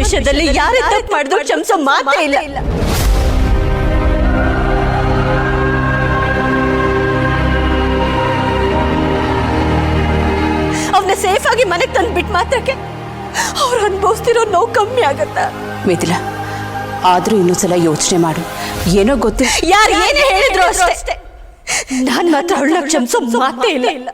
ವಿಷಯದಲ್ಲಿ ಯಾರೇ ತಪ್ಪು ಮಾಡಿದ್ರು ಕ್ಷಮಿಸೋ ಮಾತೇ ಇಲ್ಲ. ಅವನ್ನ ಸೇಫ್ ಆಗಿ ಮನೆಗೆ ತಂದು ಬಿಟ್ಟು ಮಾತ್ರಕ್ಕೆ ಅವ್ರು ಅನುಭವಿಸ್ತಿರೋ ನೋವು ಕಮ್ಮಿ ಆಗತ್ತ? ಮಿಥಿಲಾ, ಆದ್ರೂ ಇನ್ನೊಂದ್ಸಲ ಯೋಚನೆ ಮಾಡು. ಏನೋ ಗೊತ್ತಿಲ್ಲ, ಯಾರು ಏನೇ ಹೇಳಿದ್ರು ಅಷ್ಟೇ, ನಾನ್ ಮಾತ್ರ ಅವಳನ್ನ ಕ್ಷಮಿಸೋ ಮಾತೇ ಇಲ್ಲ.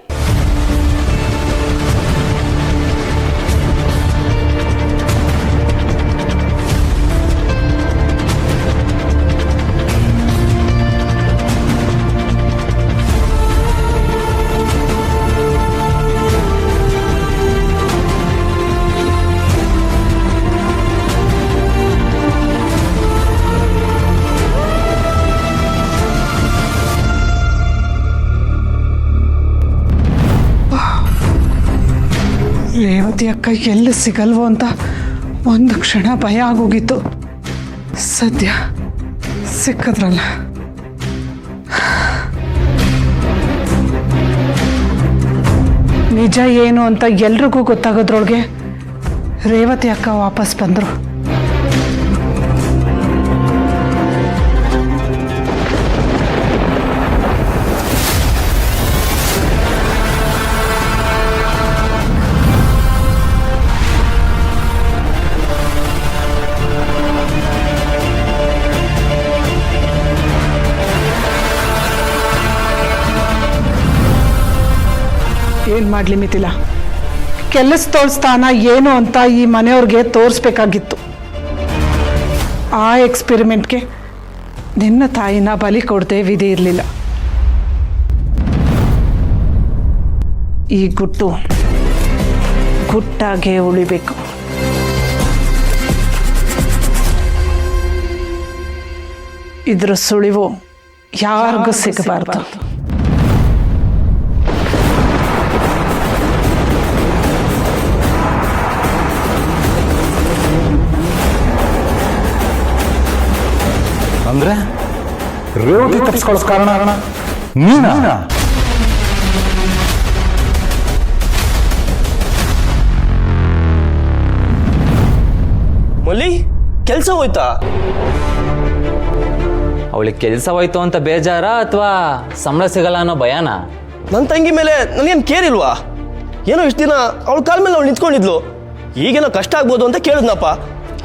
ರೇವತಿ ಅಕ್ಕ ಎಲ್ಲಿ ಸಿಗಲ್ವೋ ಅಂತ ಒಂದು ಕ್ಷಣ ಭಯ ಆಗೋಗಿತ್ತು. ಸದ್ಯ ಸಿಕ್ಕದ್ರಲ್ಲ. ನಿಜ ಏನು ಅಂತ ಎಲ್ರಿಗೂ ಗೊತ್ತಾಗೋದ್ರೊಳಗೆ ರೇವತಿ ಅಕ್ಕ ವಾಪಸ್ ಬಂದರು. ಏನು ಮಾಡಲಿ ಮಿಥಿಲಾ, ಕೆಲಸದೋಳ ಸ್ಥಾನ ಏನು ಅಂತ ಈ ಮನೆಯವ್ರಿಗೆ ತೋರಿಸ್ಬೇಕಾಗಿತ್ತು. ಆ ಎಕ್ಸ್ಪೆರಿಮೆಂಟ್ಗೆ ನಿನ್ನ ತಾಯಿನ ಬಲಿ ಕೊಡದೆ ವಿಧಿ ಇರಲಿಲ್ಲ. ಈ ಗುಟ್ಟು ಗುಟ್ಟಾಗೆ ಉಳಿಬೇಕು. ಇದ್ರ ಸುಳಿವು ಯಾರಿಗೂ ಸಿಗಬಾರ್ದು. ಅಂದ್ರೆ ರೇವತಿ ತಪ್ಪಿಸ್ಕೊಳ್ಳೋ ಕಾರಣ ನೀನಾ? ಮಲ್ಲಿ, ಕೆಲಸ ಹೋಯ್ತಾ? ಅವಳಿಗೆ ಕೆಲಸ ಹೋಯ್ತು ಅಂತ ಬೇಜಾರ ಅಥವಾ ಸಂಬಳ ಸಿಗಲ್ಲ ಅನ್ನೋ ಭಯನ? ನನ್ನ ತಂಗಿ ಮೇಲೆ ನನಗೇನು ಕೇರ್ ಇಲ್ವಾ? ಏನೋ ಇಷ್ಟು ದಿನ ಅವಳ ಕಾಲ ಮೇಲೆ ಅವಳು ನಿಂತ್ಕೊಂಡಿದ್ಲು, ಈಗೇನೋ ಕಷ್ಟ ಆಗ್ಬೋದು ಅಂತ ಕೇಳಿದ್ನಪ್ಪ.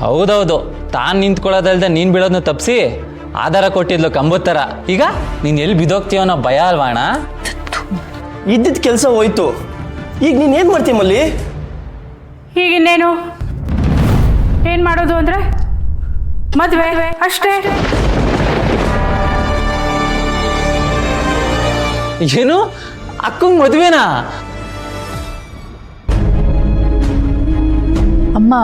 ಹೌದೌದು, ತಾನು ನಿಂತ್ಕೊಳ್ಳೋದಲ್ದೆ ನೀನು ಬಿಡೋದನ್ನ ತಪ್ಪಿಸಿ ಆಧಾರ ಕೊಟ್ಟಿದ್ಲು ಕಂಬದ ಥರ. ಈಗ ನೀನು ಎಲ್ಲಿ ಬಿದ್ದೋಗ್ತೀಯೋ ಅನ್ನೋ ಭಯ ಅಲ್ವಾಣ? ಇದ್ದಿದ್ದ ಕೆಲಸ ಹೋಯ್ತು, ಈಗ ನೀನೇನು ಮಾಡ್ತೀಯ ಮಲ್ಲಿ? ಈಗ ಇನ್ನೇನು ಏನು ಮಾಡೋದು ಅಂದರೆ ಮದುವೆ ಅಷ್ಟೇ. ಏನು ಅಕ್ಕಂಗೆ ಮದುವೆನಾ? ಅಮ್ಮ,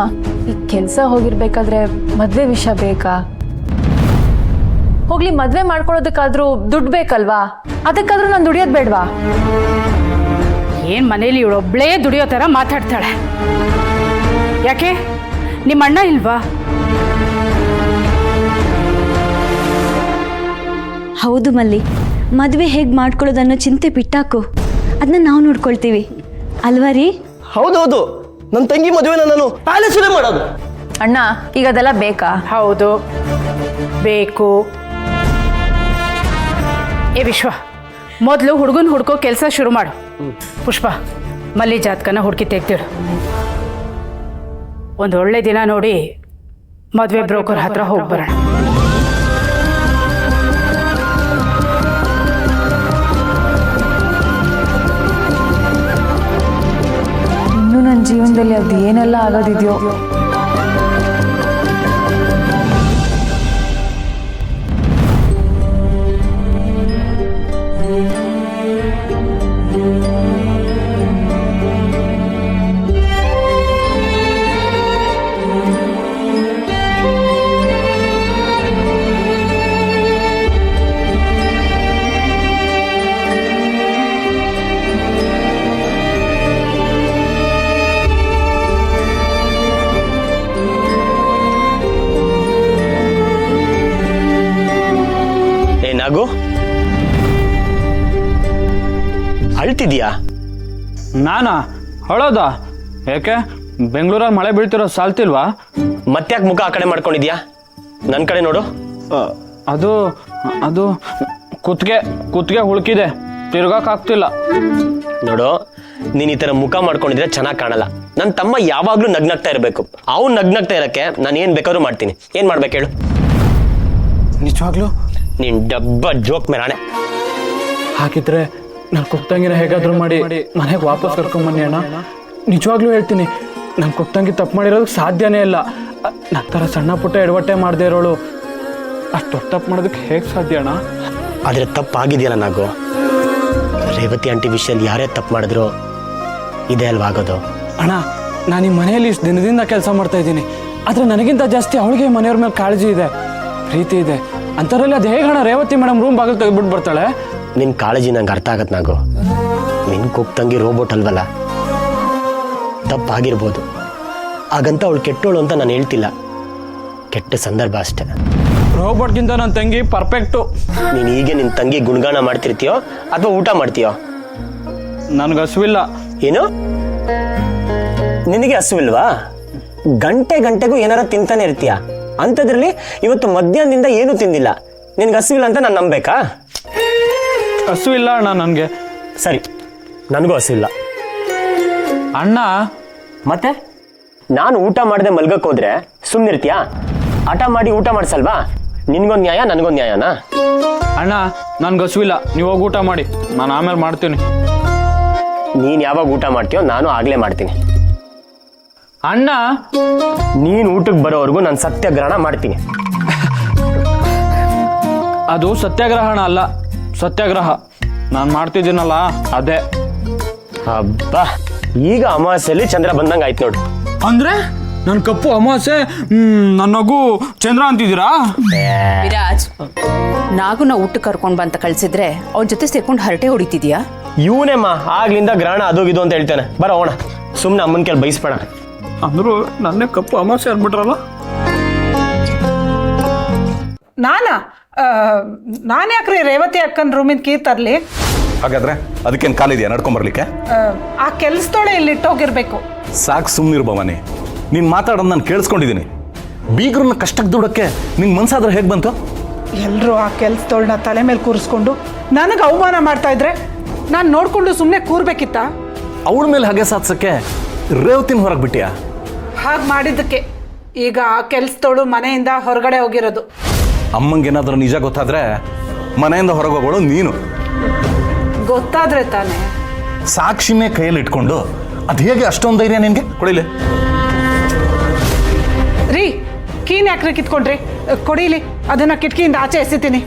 ಈ ಕೆಲಸ ಹೋಗಿರ್ಬೇಕಾದ್ರೆ ಮದುವೆ ವಿಷಯ ಬೇಕಾ? ಹೋಗ್ಲಿ, ಮದುವೆ ಮಾಡ್ಕೊಳ್ಳೋದಕ್ಕಾದ್ರೂ ದುಡ್ಡು ಬೇಕಲ್ವಾ? ಅದಕ್ಕಾದ್ರೂ ನಾನು ದುಡಿಯೋದು ಬೇಡವಾ? ಏನು ಮನೇಲಿ ಇವಳೊಬ್ಳೇ ದುಡಿಯೋ ಥರ ಮಾತಾಡ್ತಾಳೆ. ಯಾಕೆ ನಿಮ್ಮ ಅಣ್ಣ ಇಲ್ವಾ? ಹೌದು ಮಲ್ಲಿ, ಮದುವೆ ಹೇಗೆ ಮಾಡ್ಕೊಳ್ಳೋದನ್ನೋ ಚಿಂತೆ ಬಿಟ್ಟಾಕು, ಅದನ್ನ ನಾವು ನೋಡ್ಕೊಳ್ತೀವಿ ಅಲ್ವಾ ರೀ? ಹೌದೌದು, ನನ್ನ ತಂಗಿ ಮದುವೆನ ನಾನು ಪ್ಯಾಲೇಸಲ್ಲೇ ಮಾಡೋದು. ಅಣ್ಣ, ಈಗ ಅದೆಲ್ಲ ಬೇಕಾ? ಹೌದು, ಬೇಕು. ಏ ವಿಶ್ವ, ಮೊದಲು ಹುಡುಗನ ಹುಡ್ಕೋ ಕೆಲಸ ಶುರು ಮಾಡು. ಪುಷ್ಪ, ಮಲ್ಲಿ ಜಾತಕನ ಹುಡುಕಿ ತೆಗ್ದಿಡು. ಒಂದು ಒಳ್ಳೆ ದಿನ ನೋಡಿ ಮದುವೆ ಬ್ರೋಕರ್ ಹತ್ರ ಹೋಗಿ ಬರೋಣ. ಇನ್ನೂ ನನ್ನ ಜೀವನದಲ್ಲಿ ಅದು ಏನೆಲ್ಲ ಆಗೋದಿದೆಯೋ. ನಾಗು, ಅಳ್ತಿದ್ಯಾ? ನಾನಾ ಅಳೋದ? ಯಾಕೆ? ಬೆಂಗಳೂರಲ್ಲಿ ಮಳೆ ಬೀಳ್ತಿರೋ ಸಾಲ್ತಿಲ್ವಾ? ಮತ್ತ್ಯಾಕೆ ಮುಖ ಆ ಕಡೆ ಮಾಡ್ಕೊಂಡಿದ್ಯಾ? ನನ್ನ ಕಡೆ ನೋಡು. ಅದು ಅದು ಕುತ್ತಿಗೆ ಹುಳುಕಿದೆ, ತಿರ್ಗಾಕಾಗ್ತಿಲ್ಲ. ನೋಡು, ನೀನು ಈ ಥರ ಮುಖ ಮಾಡ್ಕೊಂಡಿದ್ರೆ ಚೆನ್ನಾಗಿ ಕಾಣಲ್ಲ. ನನ್ನ ತಮ್ಮ ಯಾವಾಗಲೂ ನಗ್ನಗ್ತಾ ಇರಬೇಕು. ಅವ್ನು ನಗ್ನಗ್ತಾ ಇರೋಕ್ಕೆ ನಾನು ಏನು ಬೇಕಾದ್ರೂ ಮಾಡ್ತೀನಿ. ಏನು ಮಾಡ್ಬೇಕು ಹೇಳು? ನಿಜವಾಗ್ಲೂ? ನೀನು ಡಬ್ಬ ಜೋಕ್ ಮೇಲಾಣೆ. ಹಾಕಿದ್ರೆ ನಾನು ಕುಕ್ತಂಗಿನ ಹೇಗಾದ್ರೂ ಮಾಡಿ ಮನೆಗೆ ವಾಪಸ್ ಕರ್ಕೊಂಬನ್ನಿ ಅಣ್ಣ. ನಿಜವಾಗ್ಲೂ ಹೇಳ್ತೀನಿ, ನಾನು ಕುಕ್ತಂಗಿ ತಪ್ಪು ಮಾಡಿರೋದಕ್ಕೆ ಸಾಧ್ಯನೇ ಇಲ್ಲ. ನನ್ನ ಥರ ಸಣ್ಣ ಪುಟ್ಟ ಎಡವಟ್ಟೆ ಮಾಡದೇ ಇರೋಳು ಅಷ್ಟು ದೊಡ್ಡ ತಪ್ಪು ಮಾಡೋದಕ್ಕೆ ಹೇಗೆ ಸಾಧ್ಯ ಅಣ್ಣ? ಆದರೆ ತಪ್ಪಾಗಿದೆಯಲ್ಲ ನಾಗು. ರೇವತಿ ಆಂಟಿ ವಿಷಯದಲ್ಲಿ ಯಾರೇ ತಪ್ಪು ಮಾಡಿದ್ರು ಇದೇ ಅಲ್ವಾ ಆಗೋದು? ಅಣ್ಣ, ನಾನು ಈ ಮನೆಯಲ್ಲಿ ಇಷ್ಟು ದಿನದಿಂದ ಕೆಲಸ ಮಾಡ್ತಾ ಇದ್ದೀನಿ. ಆದರೆ ನನಗಿಂತ ಜಾಸ್ತಿ ಅವಳಿಗೆ ಮನೆಯವ್ರ ಮೇಲೆ ಕಾಳಜಿ ಇದೆ, ಪ್ರೀತಿ ಇದೆ. ಅಂಥದ್ರಲ್ಲಿ ಅದು ಹೇಗೆ ಅಣ್ಣ ರೇವತಿ ಮೇಡಮ್ ರೂಮ್ ಬಾಗಿಲು ತೆಗೆದ್ಬಿಟ್ಟು ಬರ್ತಾಳೆ? ನಿನ್ನ ಕಾಳಜಿ ನಂಗೆ ಅರ್ಥ ಆಗತ್ತೆ ನಾಗು. ನಿನ್ನ ಕುಕ್ತಂಗಿ ರೋಬೋಟ್ ಅಲ್ವಲ್ಲ, ತಪ್ಪಾಗಿರ್ಬೋದು. ಹಾಗಂತ ಅವಳು ಕೆಟ್ಟೋಳು ಅಂತ ನಾನು ಹೇಳ್ತಿಲ್ಲ, ಕೆಟ್ಟ ಸಂದರ್ಭ ಅಷ್ಟೇ. ರೋಬೋಟ್ಗಿಂತ ನನ್ನ ತಂಗಿ ಪರ್ಫೆಕ್ಟು. ನೀನು ಹೀಗೆ ನಿನ್ನ ತಂಗಿ ಗುಣಗಾನ ಮಾಡ್ತಿರ್ತೀಯೋ ಅಥವಾ ಊಟ ಮಾಡ್ತೀಯೋ? ನನಗೆ ಹಸುವಿಲ್ಲ. ಏನು? ನಿನಗೆ ಹಸುವಿಲ್ವಾ? ಗಂಟೆಗೂ ಏನಾರ ತಿಂತಾನೆ ಇರ್ತೀಯ. ಅಂಥದ್ರಲ್ಲಿ ಇವತ್ತು ಮಧ್ಯಾಹ್ನದಿಂದ ಏನೂ ತಿಂದಿಲ್ಲ. ನಿನಗೆ ಹಸುವಿಲ್ಲ ಅಂತ ನಾನು ನಂಬೇಕಾ? ಹಸುವಿಲ್ಲ ಅಣ್ಣ ನನಗೆ. ಸರಿ, ನನಗೂ ಹಸುವಿಲ್ಲ ಅಣ್ಣ. ಮತ್ತೆ ನಾನು ಊಟ ಮಾಡದೆ ಮಲ್ಗಕ್ಕೆ ಹೋದ್ರೆ ಸುಮ್ಮನಿರ್ತೀಯಾ? ಆಟ ಮಾಡಿ ಊಟ ಮಾಡಿಸಲ್ವಾ? ನಿನ್ಗೊಂದು ನ್ಯಾಯ, ನನಗೊಂದು ನ್ಯಾಯನಾ? ಅಣ್ಣ, ನನ್ಗೆ ಹಸುವಿಲ್ಲ, ನೀವು ಹೋಗಿ ಊಟ ಮಾಡಿ, ನಾನು ಆಮೇಲೆ ಮಾಡ್ತೀನಿ. ನೀನು ಯಾವಾಗ ಊಟ ಮಾಡ್ತೀಯೋ ನಾನು ಆಗಲೇ ಮಾಡ್ತೀನಿ. ಅಣ್ಣ, ನೀನು ಊಟಕ್ಕೆ ಬರೋವರೆಗೂ ನಾನು ಸತ್ಯಾಗ್ರಹಣ ಮಾಡ್ತೀನಿ. ಅದು ಸತ್ಯಾಗ್ರಹಣ ಅಲ್ಲ, ಸತ್ಯಾಗ್ರಹ. ನಾನು ಮಾಡ್ತಿದ್ದೀನಲ್ಲ ಅದೇ. ಹಬ್ಬ, ಈಗ ಅಮಾವಾಸ್ಯೆಯಲ್ಲಿ ಚಂದ್ರ ಬಂದಂಗೆ ಆಯ್ತು ನೋಡು. ಅಂದ್ರೆ ನನ್ನ ಕಪ್ಪು ಅಮಾವಾಸ್ಯೆ, ನನ್ನ ನಗು ಚಂದ್ರ ಅಂತಿದ್ದೀರಾ? ವಿರಾಜ್, ನಾಗುನ ಊಟಕ್ಕೆ ಕರ್ಕೊಂಡು ಬಂತ ಕಳ್ಸಿದ್ರೆ ಅವನ ಜೊತೆ ಸೇರ್ಕೊಂಡು ಹರಟೆ ಹೊಡಿತಿದ್ಯಾ? ಇವನೇಮ್ಮ ಆಗ್ಲಿಂದ ಗ್ರಹಣ ಅದೋಗಿದ್ದು ಅಂತ ಹೇಳ್ತಾನೆ. ಬರೋಣ, ಸುಮ್ಮನೆ ಅಮ್ಮನ ಕೇಳಿ ಬೈಸ್ಬೇಡ. ಅಂದ್ರು ನನ್ನೇ ಕಪ್ಪು ಅಮಾವಾಸ್ಯೆ ಅಂದ್ಬಿಟ್ರಲ್ಲ. ನಾನು ಯಾಕ್ರಿ ರೇವತಿ ಅಕ್ಕನ ರೂಮಿನ ಕೀ ತರಲಿ? ಹಾಗಾದ್ರೆ ಅದಕ್ಕೇನು ಕಾಲಿದೆಯಾ ನಡ್ಕೊಂಬರ್ಲಿಕ್ಕೆ? ಆ ಕೆಲಸದೊಳೆ ಇಲ್ಲಿ ಇಟ್ಟೋಗಿರ್ಬೇಕು. ಸಾಕು, ಸುಮ್ಮನಿರು ಭವಾನಿ. ನೀನು ಮಾತಾಡೋದು ನಾನು ಕೇಳಿಸ್ಕೊಂಡಿದ್ದೀನಿ. ಬೀಗ್ರನ್ನ ಕಷ್ಟಕ್ಕೆ ದುಡೋಕ್ಕೆ ನಿಂಗೆ ಮನ್ಸಾದ್ರೆ ಹೇಗೆ ಬಂತು? ಎಲ್ಲರೂ ಆ ಕೆಲಸದೊಳನ್ನ ತಲೆ ಮೇಲೆ ಕೂರಿಸ್ಕೊಂಡು ನನಗೆ ಅವಮಾನ ಮಾಡ್ತಾ ಇದ್ರೆ ನಾನು ನೋಡ್ಕೊಂಡು ಸುಮ್ಮನೆ ಕೂರ್ಬೇಕಿತ್ತ? ಅವಳ ಮೇಲೆ ಹಾಗೆ ಸಾಧಿಸೋಕ್ಕೆ ರೇವತಿನ ಹೊರಗೆ ಬಿಟ್ಟಿಯಾ? ಹಾಗೆ ಮಾಡಿದ್ದಕ್ಕೆ ಈಗ ಆ ಕೆಲಸದೋಳು ಮನೆಯಿಂದ ಹೊರಗಡೆ ಹೋಗಿರೋದು. ಅಮ್ಮಂಗೇನಾದ್ರೂ ನಿಜ ಗೊತ್ತಾದ್ರೆ ಮನೆಯಿಂದ ಹೊರಗೆ ಹೋಗೋಳು ನೀನು. ಗೊತ್ತಾದ್ರೆ ತಾನೆ. ಸಾಕ್ಷಿನೇ ಕೈಯಲ್ಲಿ ಇಟ್ಕೊಂಡು ಅದು ಹೇಗೆ ಅಷ್ಟೊಂದು ಧೈರ್ಯ ನಿನಗೆ? ಕೊಡಿಲಿ ರೀ, ಕೀನ್ ಯಾಕ್ರಿ ಕಿತ್ಕೊಂಡ್ರಿ? ಕೊಡಿಲಿ, ಅದನ್ನ ಕಿಟಕಿಯಿಂದ ಆಚೆ ಎಸಿತೀನಿ.